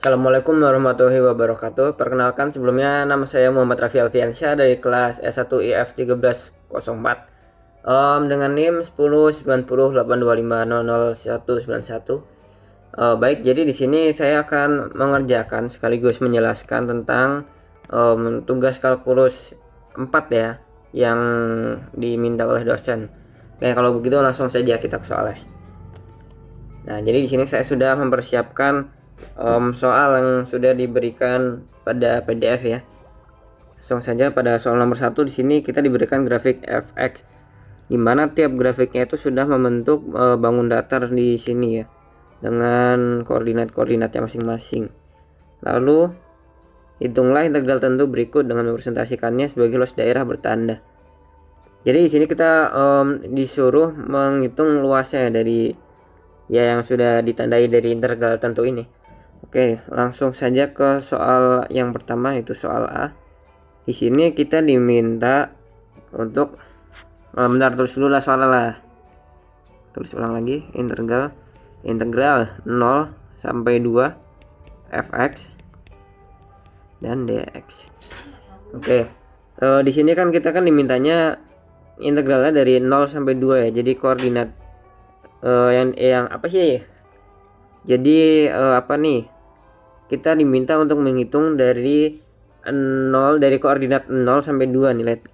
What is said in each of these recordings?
Assalamualaikum warahmatullahi wabarakatuh. Perkenalkan sebelumnya nama saya Muhammad Raffi Alfiansyah dari kelas S1 IF 1304 dengan NIM 109082500191. Baik, jadi di sini saya akan mengerjakan sekaligus menjelaskan tentang tugas kalkulus 4 ya yang diminta oleh dosen. Oke, kalau begitu langsung saja kita ke soalnya. Nah, jadi di sini saya sudah mempersiapkan soal yang sudah diberikan pada PDF ya. Langsung saja pada soal nomor 1 di sini kita diberikan grafik fx, di mana tiap grafiknya itu sudah membentuk bangun datar di sini ya, dengan koordinat-koordinatnya masing-masing. Lalu hitunglah integral tentu berikut dengan merepresentasikannya sebagai luas daerah bertanda. Jadi di sini kita disuruh menghitung luasnya dari ya yang sudah ditandai dari integral tentu ini. Oke, langsung saja ke soal yang pertama, itu soal A. Di sini kita diminta untuk bentar, tulis dulu lah soalnya lah. Tulis ulang lagi, integral 0 sampai 2 fx dan dx. Oke. Di sini kan kita kan dimintanya integralnya dari 0 sampai 2 ya. Jadi koordinat yang apa sih? Jadi apa nih? Kita diminta untuk menghitung dari 0, dari koordinat 0 sampai 2 nih, lihat.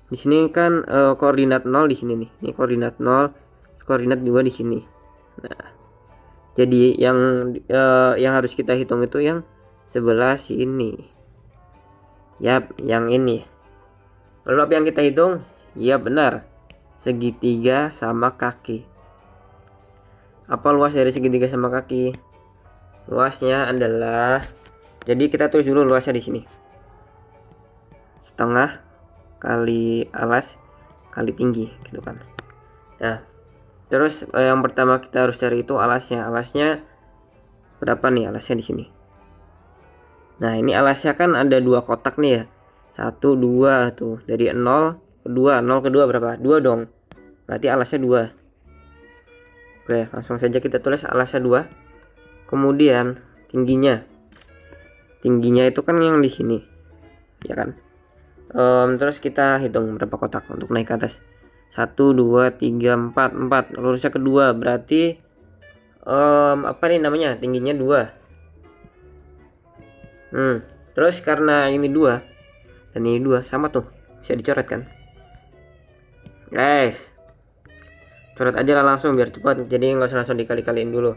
Di sini kan koordinat 0 di sini nih. Ini koordinat 0, koordinat 2 di sini. Nah, jadi yang harus kita hitung itu yang sebelah sini. Yap, yang ini. Lalu apa yang kita hitung? Ya benar. Segitiga sama kaki. Apa luas dari segitiga sama kaki? Luasnya adalah, jadi kita tulis dulu luasnya di sini. Setengah kali alas kali tinggi, gitu kan. Nah, terus yang pertama kita harus cari itu alasnya. Alasnya berapa nih alasnya di sini? Nah, ini alasnya kan ada dua kotak nih ya. 1, 2 tuh. Dari 0 ke 2, 0 ke 2 berapa? 2 dong. Berarti alasnya 2. Oke, langsung saja kita tulis alasnya 2. Kemudian tingginya itu kan yang di sini, ya kan. Terus kita hitung berapa kotak untuk naik ke atas. 1, 2, 3, 4 lurusnya kedua, berarti apa nih namanya, tingginya 2. Terus karena ini 2 dan ini 2 sama tuh, bisa dicoret kan guys. Coret aja lah langsung biar cepat, jadi nggak usah langsung dikali-kaliin dulu.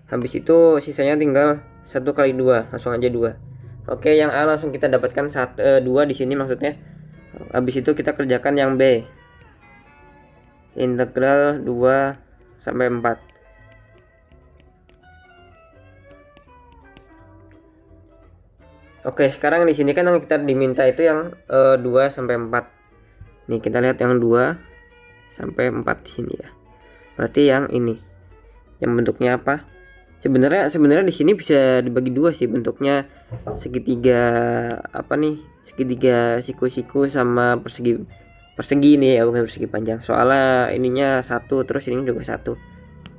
Habis itu sisanya tinggal 1 kali 2, langsung aja 2. Oke, yang A langsung kita dapatkan 2 di sini maksudnya. Habis itu kita kerjakan yang B. Integral 2 sampai 4. Oke, sekarang di sini kan yang kita diminta itu yang 2 sampai 4. Nih, kita lihat yang 2 sampai 4 di sini ya. Berarti yang ini. Yang bentuknya apa? Sebenarnya di sini bisa dibagi dua sih bentuknya. Segitiga apa nih? Segitiga siku-siku sama persegi nih ya, bukan persegi panjang. Soalnya ininya satu, terus ini juga satu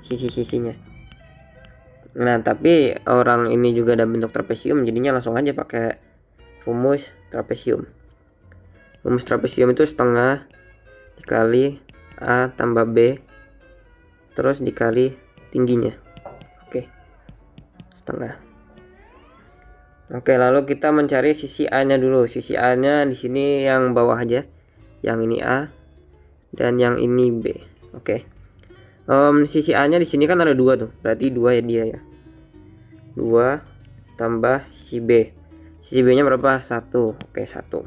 sisi-sisinya. Nah, tapi orang ini juga ada bentuk trapesium, jadinya langsung aja pakai rumus trapesium. Rumus trapesium itu setengah dikali A tambah B terus dikali tingginya. Oke, setengah. Oke, lalu kita mencari sisi A nya dulu. Sisi A nya di sini yang bawah aja, yang ini A dan yang ini B. Oke. Sisi A nya di sini kan ada 2 tuh, berarti 2 ya dia ya. 2 tambah sisi B. Sisi B nya berapa? 1. Oke, 1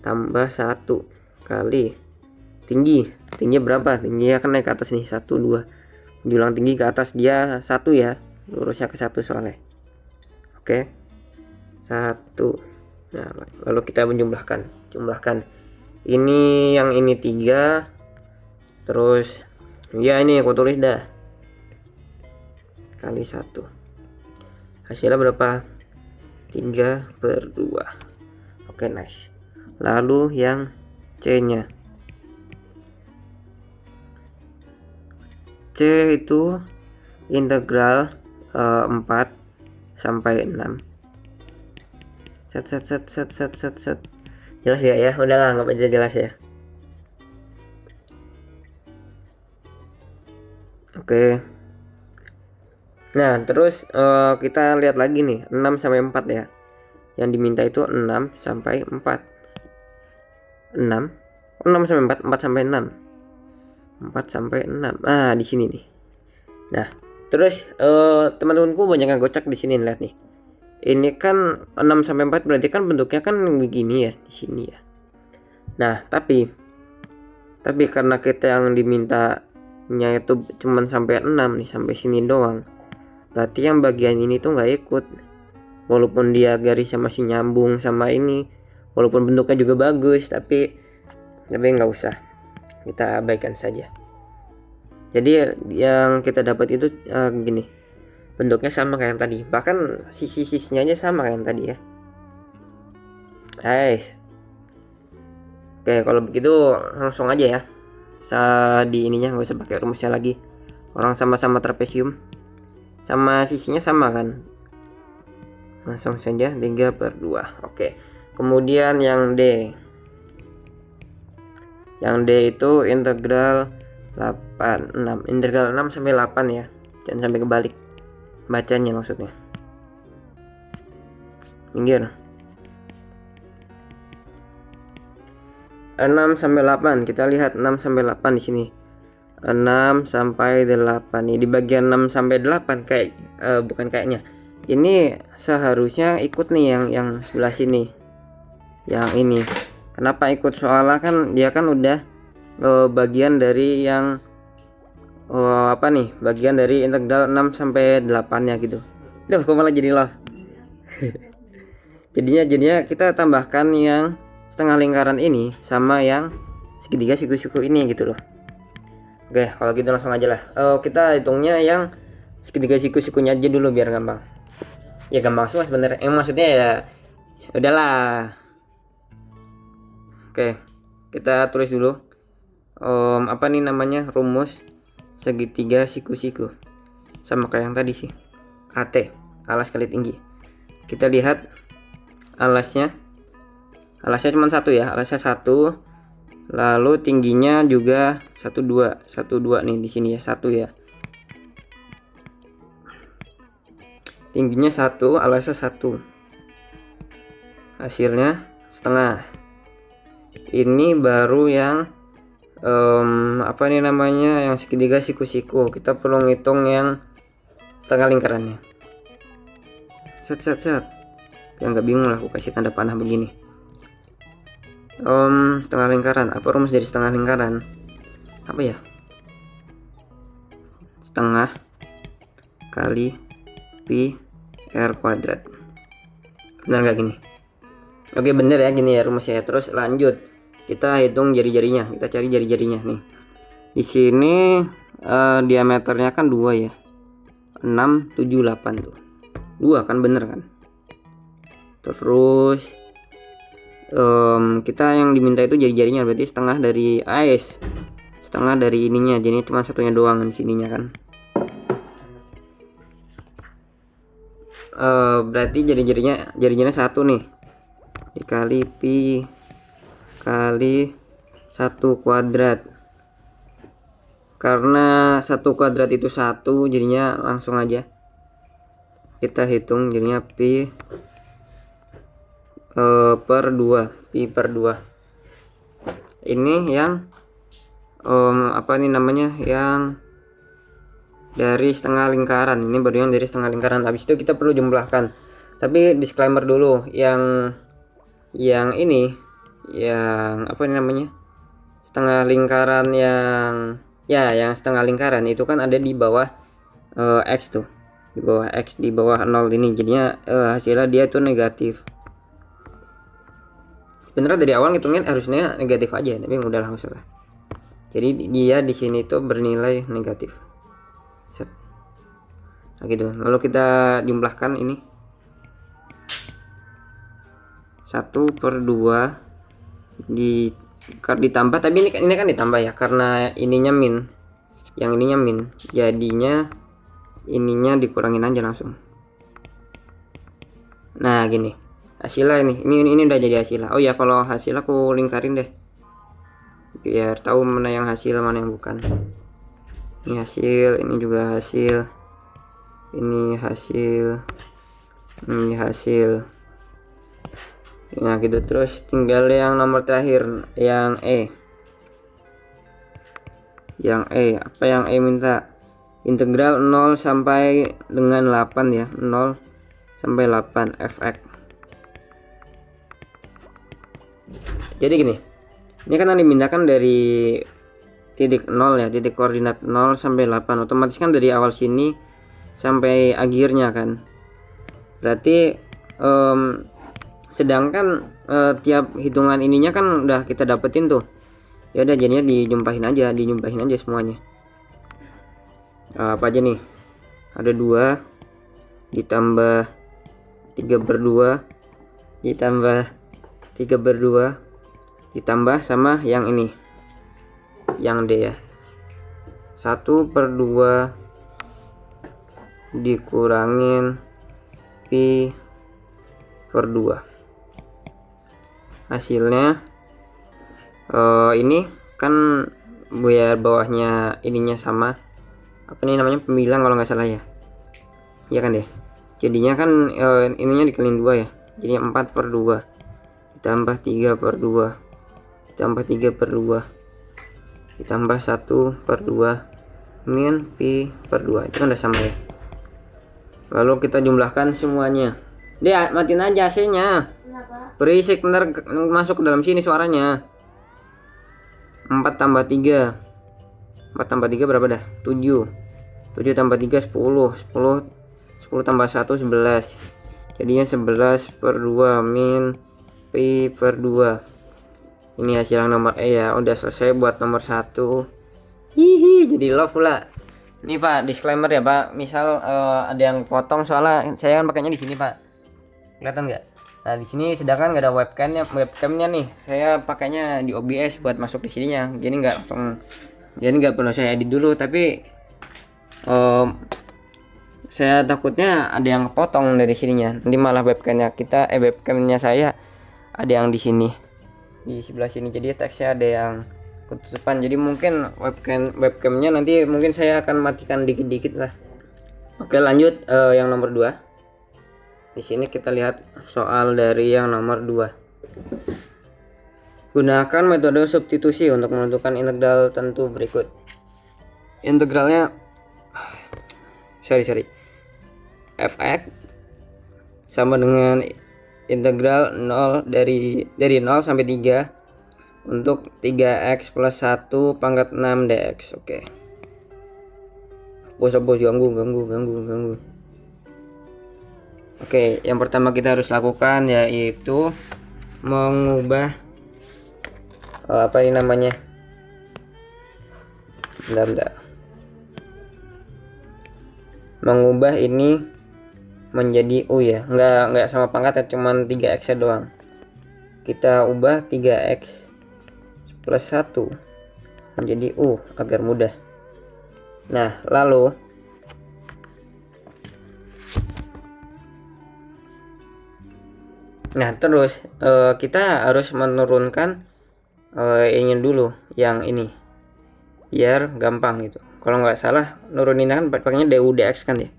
tambah 1 kali tinggi berapa? Tingginya kan naik ke atas nih, 1, 2 menjulang tinggi ke atas, dia 1 ya, lurusnya ke 1 soalnya. Oke, 1. Nah, lalu kita jumlahkan ini, yang ini 3, terus ya ini aku tulis dah kali 1, hasilnya berapa? 3/2. Oke, nice. Lalu yang C nya, C itu integral 4 sampai 6. Set. Jelas ya, udahlah nggak aja jelas ya. Oke. Nah, terus kita lihat lagi nih, 6 sampai 4 ya. Yang diminta itu 6 sampai 4. 6 sampai 4, 4 sampai 6. 4 sampai 6. Ah, di sini nih. Nah, terus teman-temanku banyak yang gocek di sini, lihat nih. Ini kan 6 sampai 4 berarti kan bentuknya kan begini ya di sini ya. Nah, tapi karena kita yang dimintanya itu cuman sampai 6 nih, sampai sini doang. Berarti yang bagian ini tuh nggak ikut. Walaupun dia garisnya masih nyambung sama ini, walaupun bentuknya juga bagus, tapi nggak usah. Kita abaikan saja. Jadi yang kita dapat itu gini. Bentuknya sama kayak yang tadi, bahkan sisi-sisinya aja sama kayak yang tadi ya. Oke, kalau begitu langsung aja ya. Di ininya nggak usah pakai rumusnya lagi. Orang sama-sama trapesium, sama sisinya sama kan. Langsung saja 3/2. Oke. Kemudian yang D. Yang D itu integral 6 sampai 8 ya. Jangan sampai kebalik bacanya maksudnya. Minggir. 6 sampai 8. Kita lihat 6 sampai 8 di sini. 6 sampai 8 nih di bagian 6 sampai 8 kayak bukan kayaknya. Ini seharusnya ikut nih yang sebelah sini. Yang ini. Kenapa ikut? Soalnya kan dia kan udah bagian dari yang bagian dari integral 6 sampai 8 nya gitu. Duh, kok malah jadi love. jadinya kita tambahkan yang setengah lingkaran ini sama yang segitiga siku-siku ini gitu loh. Oke, kalau gitu langsung aja lah. Kita hitungnya yang segitiga siku-sikunya aja dulu biar gampang. Ya gampang semua sebenarnya. Maksudnya ya udahlah. Oke, kita tulis dulu. Rumus segitiga siku-siku. Sama kayak yang tadi sih. AT, alas kali tinggi. Kita lihat alasnya cuma satu ya, alasnya 1. Lalu tingginya juga 12 nih di sini ya, 1 ya. Tingginya 1, alasnya 1. Hasilnya setengah. Ini baru yang yang segitiga siku-siku. Kita perlu ngitung yang setengah lingkarannya. Set. Biar nggak bingung lah, aku kasih tanda panah begini. Setengah lingkaran. Apa rumus dari setengah lingkaran? Apa ya? Setengah kali pi r kuadrat. Benar nggak gini? Oke, bener ya gini ya rumusnya. Terus lanjut. Kita hitung jari-jarinya. Kita cari jari-jarinya nih. Di sini diameternya kan 2 ya. 6, 7, 8 tuh. 2 kan bener kan? Terus kita yang diminta itu jari-jarinya, berarti setengah dari setengah dari ininya, jadi cuma satunya doang di sininya kan. Berarti jari-jarinya 1 nih dikali pi kali 1 kuadrat. Karena 1 kuadrat itu 1, jadinya langsung aja kita hitung, jadinya pi per 2. Pi per 2 ini yang yang dari setengah lingkaran. Ini baru yang dari setengah lingkaran. Habis itu kita perlu jumlahkan, tapi disclaimer dulu, yang ini yang setengah lingkaran yang setengah lingkaran itu kan ada di bawah X tuh, di bawah X, di bawah 0 ini, jadinya hasilnya dia tuh negatif. Sebenarnya dari awal ngitungin harusnya negatif aja, tapi udah langsung lah. Jadi dia di sini tuh bernilai negatif. Set. Nah gitu. Lalu kita jumlahkan ini 1/2 ditambah, tapi ini kan ditambah ya karena ininya min, yang ininya min, jadinya ininya dikurangin aja langsung. Nah gini hasilnya ini udah jadi hasil. Oh ya, kalau hasil aku lingkarin deh biar tahu mana yang hasil mana yang bukan. Ini hasil, ini juga hasil, ini hasil, ini hasil. Nah gitu, terus tinggal yang nomor terakhir, yang apa yang minta? Integral 0 sampai dengan 8 ya, 0 sampai 8 fx. Jadi gini, ini kan dipindahkan dari titik 0 ya, titik koordinat 0 sampai 8, otomatis kan dari awal sini sampai akhirnya kan. Berarti sedangkan tiap hitungan ininya kan udah kita dapetin tuh. Ya udah, jadinya dijumpahin aja semuanya. Apa aja nih? Ada 2 ditambah 3/2 ditambah 3/2 ditambah sama yang ini, yang D ya, 1/2 dikurangin pi/2. Hasilnya ini kan biar bawahnya ininya sama, apa nih namanya, pembilang kalau nggak salah ya, iya kan deh. Jadinya kan ininya dikaliin 2 ya, jadi 4/2 ditambah 3/2 ditambah 3/2 ditambah 1/2 min pi/2, itu kan udah sama ya. Lalu kita jumlahkan semuanya. Dia matiin aja AC-nya. Berisik, ntar masuk ke dalam sini suaranya. 4 tambah 3 berapa dah? 7 tambah 3 10 tambah 1 11, jadinya 11/2 min pi/2. Ini hasil yang nomor E ya. Udah selesai buat nomor 1. Hihi, jadi love pula. Ini Pak, disclaimer ya Pak, misal ada yang potong soalnya saya kan pakainya di sini Pak, kelihatan nggak? Nah di sini sedangkan nggak ada webcamnya nih, saya pakainya di OBS buat masuk di sininya, jadi nggak perlu saya edit dulu. Tapi saya takutnya ada yang kepotong dari sininya, nanti malah webcamnya saya ada yang di sini, di sebelah sini, jadi teksnya ada yang ketutupan. Jadi mungkin webcamnya nanti mungkin saya akan matikan dikit-dikit lah. Oke, lanjut yang nomor 2. Di sini kita lihat soal dari yang nomor 2. Gunakan metode substitusi untuk menentukan integral tentu berikut. Integralnya fx sama dengan integral 0 dari 0 sampai 3 untuk 3x plus 1 pangkat 6 dx. Oke. Bos ganggu. Oke, yang pertama kita harus lakukan yaitu mengubah apa ini namanya? Bentar. Mengubah ini menjadi U ya. Enggak sama pangkat ya, cuman 3x doang. Kita ubah 3x plus 1 menjadi U agar mudah. Nah, lalu terus kita harus menurunkan ini dulu, yang ini biar gampang gitu. Kalau nggak salah nurunin kan pakainya du dx kan ya,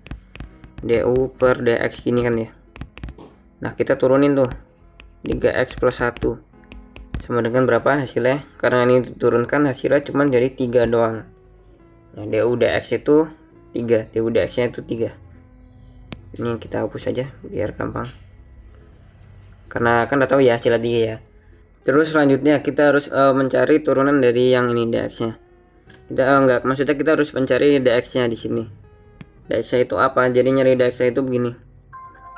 du per dx gini kan ya. Nah kita turunin tuh 3x plus 1 sama dengan berapa hasilnya, karena ini diturunkan hasilnya cuma jadi 3 doang. Nah du dx itu 3, du dx nya itu 3. Ini kita hapus aja biar gampang, karena kan udah tahu ya hasilnya 3 ya. Terus selanjutnya kita harus mencari turunan dari yang ini dx nya. Maksudnya kita harus mencari dx nya di sini. Dx nya itu apa? Jadi nyari dx nya itu begini,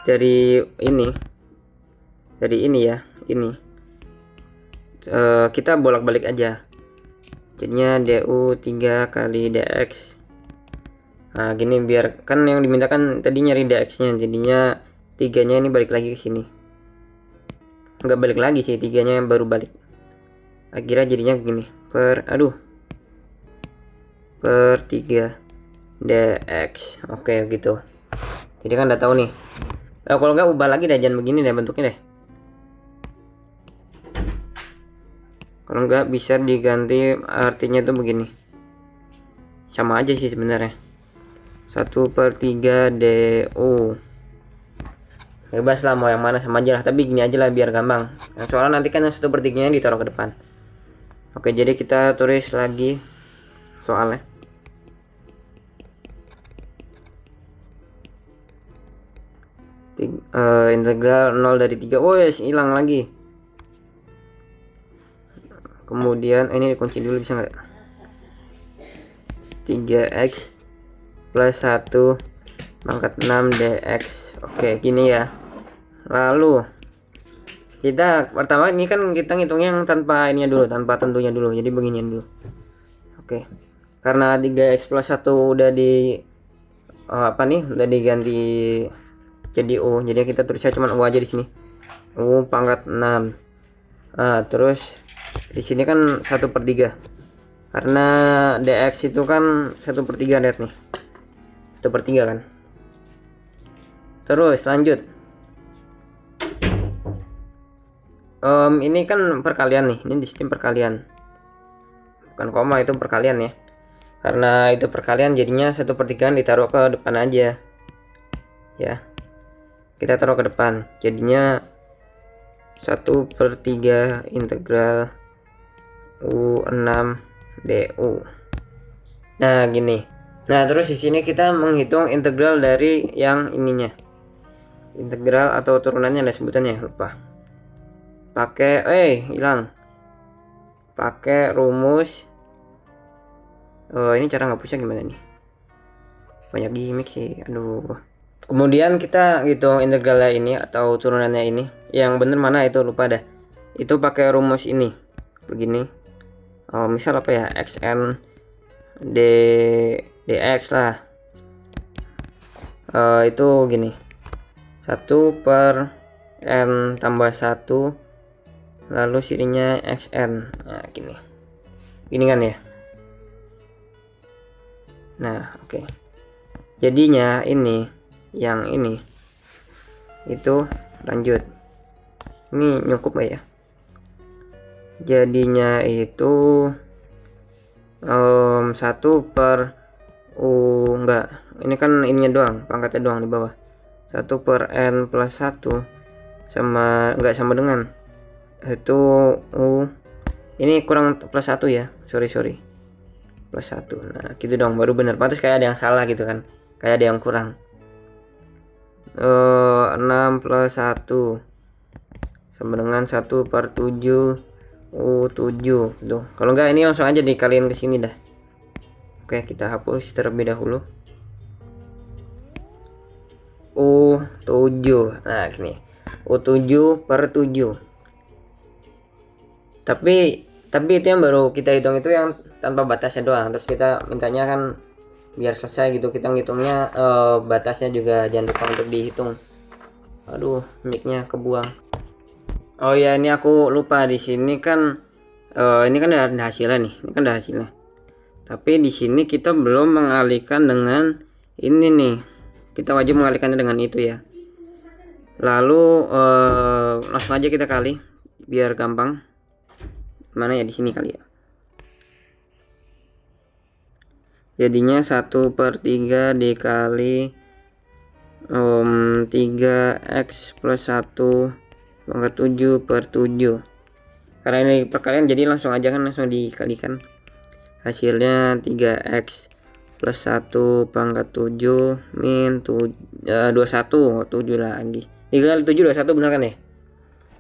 dari ini ya, ini kita bolak-balik aja, jadinya du 3 kali dx. Nah gini, biar kan yang dimintakan tadi nyari dx nya, jadinya 3 nya ini balik lagi ke sini. Nggak balik lagi sih, 3 nya baru balik. Akhirnya jadinya begini, per 3 dx. Oke gitu. Jadi kan udah tahu nih Nah, kalau nggak ubah lagi deh, jangan begini deh bentuknya deh. Kalau nggak bisa diganti artinya tuh begini. Sama aja sih sebenarnya. 1/3 DU. Bebas lah mau yang mana, sama aja lah, tapi gini aja lah biar gampang. Nah, soalnya nanti kan yang 1/3 ditaruh ke depan. Oke, jadi kita tulis lagi soalnya. Integral 0 dari 3. Oh yes, hilang lagi. Kemudian ini dikunci dulu, bisa nggak? 3x plus 1 pangkat 6 dx. Oke, gini ya. Lalu kita pertama ini kan kita ngitung yang tanpa ininya dulu, tanpa tentunya dulu. Jadi beginian dulu. Oke. Karena 3x plus 1 udah di udah diganti jadi U. Jadi kita tulisnya cuma U aja di sini. U pangkat 6. Nah, terus di sini kan 1/3. Karena dx itu kan 1/3, lihat nih. 1/3 kan. Terus lanjut. Ini kan perkalian nih, ini di sini perkalian, bukan koma, itu perkalian ya. Karena itu perkalian jadinya 1/3 ditaruh ke depan aja ya, kita taruh ke depan, jadinya 1/3 integral U6 DU. Nah gini. Nah terus di sini kita menghitung integral dari yang ininya, integral atau turunannya ada sebutannya, lupa. Pakai hilang. Pakai rumus. Ini cara ngapusnya gimana nih? Banyak gimmick sih. Aduh. Kemudian kita hitung integralnya ini atau turunannya ini. Yang bener mana itu lupa dah. Itu pakai rumus ini. Begini. Misal apa ya? Xn dx lah. Itu gini. 1/n tambah 1 lalu sininya xn. Nah gini kan ya. Nah oke. Jadinya ini yang ini itu lanjut, ini nyukup gak ya? Jadinya itu 1 per U, enggak, ini kan ininya doang, pangkatnya doang di bawah. 1/n plus 1 sama enggak sama dengan itu U, ini kurang plus 1 ya, sorry plus 1. Nah gitu dong, baru bener. Pantas kayak ada yang salah gitu kan, kayak ada yang kurang. 6 plus 1 sama dengan 1/7 U7 tuh. Kalau enggak ini langsung aja dikaliin ke sini dah. Oke, kita hapus terlebih dahulu U7. Nah gini, U7/7. Tapi itu yang baru kita hitung itu yang tanpa batasnya doang. Terus kita mintanya kan biar selesai gitu, kita ngitungnya batasnya juga jangan lupa untuk dihitung. Aduh, mic-nya kebuang. Oh ya, ini aku lupa, di sini kan ini kan ada hasilnya nih. Ini kan ada hasilnya. Tapi di sini kita belum mengalihkan dengan ini nih. Kita wajib mengalihkannya dengan itu ya. Lalu langsung aja kita kali biar gampang. Mana ya, di sini kali ya. Jadinya 1/3 dikali 3x plus 1 pangkat 7/7. Karena ini perkalian jadi langsung aja kan, langsung dikalikan. Hasilnya 3x plus 1 pangkat 7 min 21, 7 lagi. 3 kali 7 21 benar kan ya?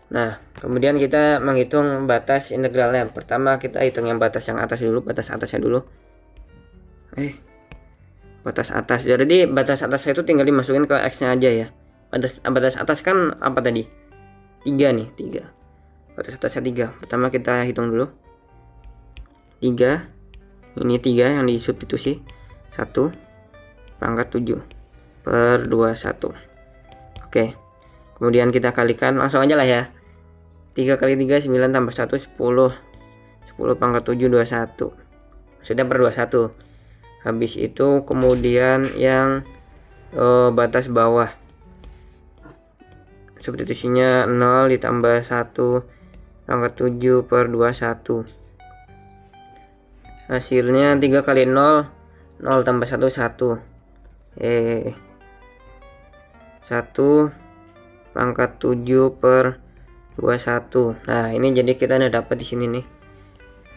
Nah, kemudian kita menghitung batas integralnya. Pertama kita hitung yang batas yang atas dulu, batas atasnya dulu. Batas atas. Jadi batas atasnya itu tinggal dimasukin ke x-nya aja ya. Batas atas kan apa tadi? 3 nih, 3. Batas atasnya 3. Pertama kita hitung dulu. 3. Ini 3 yang disubstitusi. 1 pangkat 7/21. Oke. Kemudian kita kalikan, langsung aja lah ya. 3 kali 3 9 tambah 1 10. 10 pangkat 7 21. Maksudnya per 21. Habis itu kemudian yang batas bawah. substitusinya 0 ditambah 1 pangkat 7 per 21. Hasilnya 3 kali 0, 0 tambah 1, 1. 1 pangkat 7 per 21. Nah, ini jadi kita udah dapat di sini nih.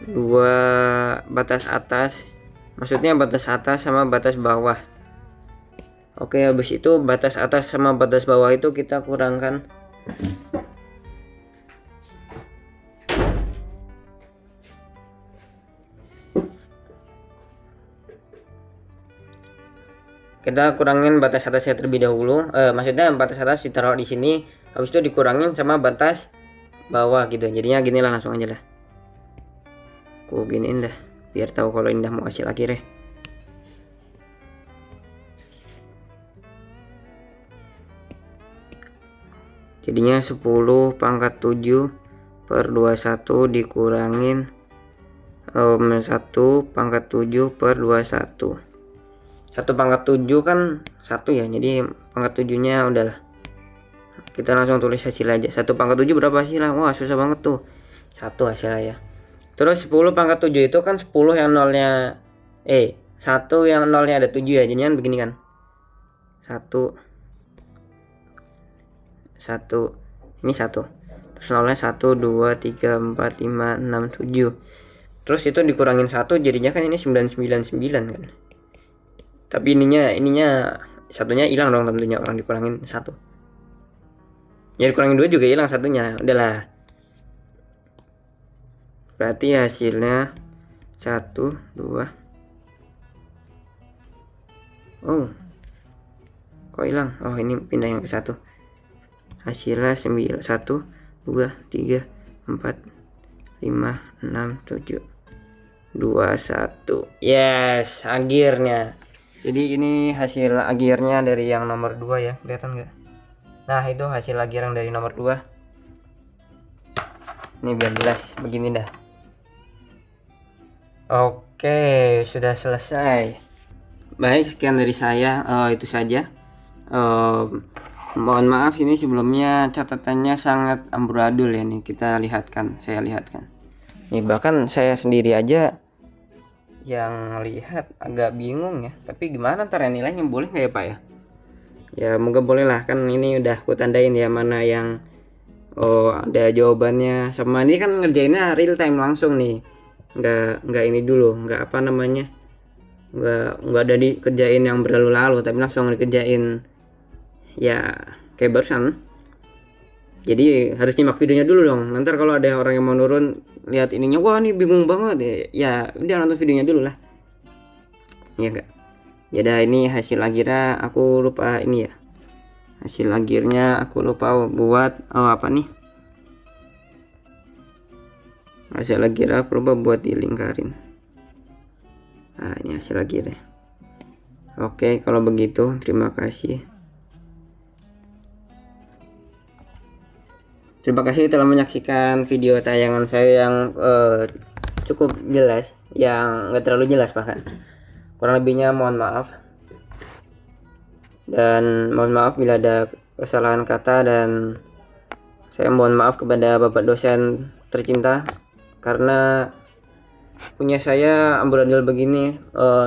Dua batas atas. Maksudnya batas atas sama batas bawah. Oke, habis itu batas atas sama batas bawah itu kita kurangkan. Kita kurangin batas atasnya terlebih dahulu. Maksudnya batas atas ditaruh di sini, habis itu dikurangin sama batas bawah gitu. Jadinya gini lah, langsung aja lah. Aku giniin dah, biar tahu kalau ini dah mau hasil akhir ya. Jadinya 10 pangkat 7 per 21 dikurangin 1 pangkat 7 per 21. 1 pangkat 7 kan 1 ya, jadi pangkat 7 nya udahlah, kita langsung tulis hasil aja. 1 pangkat 7 berapa hasilnya? Wah, susah banget tuh. 1 hasilnya ya. Terus 10 pangkat 7 itu kan 10 yang nolnya 1 yang nolnya ada 7 ya, jadinya begini kan. 1 ini 1. Terus nolnya 1 2 3 4 5 6 7. Terus itu dikurangin 1 jadinya kan ini 999 kan. Tapi ininya satunya hilang dong tentunya, orang dikurangin 1. Ya dikurangin 2 juga hilang satunya. Udahlah. Berarti hasilnya 1 2. Oh. Kok hilang? Oh, ini pindah yang ke 1. Hasilnya 9 1 2 3 4 5 6 7 2 1. Yes, akhirnya. Jadi ini hasil akhirnya dari yang nomor 2 ya, kelihatan nggak? Nah, itu hasil akhir yang dari nomor 2. Ini biar jelas, begini dah. Oke, sudah selesai. Baik, sekian dari saya. Itu saja. Mohon maaf ini sebelumnya catatannya sangat amburadul ya, nih kita lihatkan, saya lihatkan. Nih bahkan saya sendiri aja yang lihat agak bingung ya, tapi gimana ntar nilainya, boleh nggak ya Pak ya? Ya moga boleh lah, kan ini udah aku tandain ya mana yang ada jawabannya, sama ini kan ngerjainnya real time langsung nih, nggak ini dulu, nggak apa namanya, nggak ada dikerjain yang berlalu-lalu, tapi langsung dikerjain ya kayak barusan. Jadi harus nyimak videonya dulu dong. Nanti kalau ada orang yang mau nurun lihat ininya, wah ini bingung banget ya udah nonton videonya dulu lah. Iya enggak? Jadi ini hasil akhirnya aku lupa ini ya. Hasil akhirnya aku lupa buat apa nih? Hasil akhirnya aku lupa buat dilingkarin. Nah, ini hasil akhirnya. Oke, kalau begitu terima kasih. Terima kasih telah menyaksikan video tayangan saya yang cukup jelas, yang nggak terlalu jelas bahkan. Kurang lebihnya mohon maaf. Dan mohon maaf bila ada kesalahan kata, dan saya mohon maaf kepada Bapak dosen tercinta karena punya saya amburadul begini.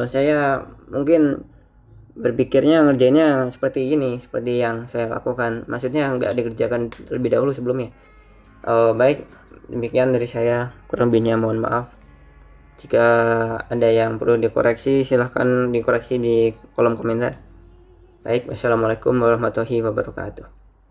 Saya mungkin berpikirnya ngerjainnya seperti ini, seperti yang saya lakukan, maksudnya nggak dikerjakan terlebih dahulu sebelumnya. Baik, demikian dari saya, kurang lebihnya mohon maaf. Jika ada yang perlu dikoreksi silahkan dikoreksi di kolom komentar. Baik, wassalamualaikum warahmatullahi wabarakatuh.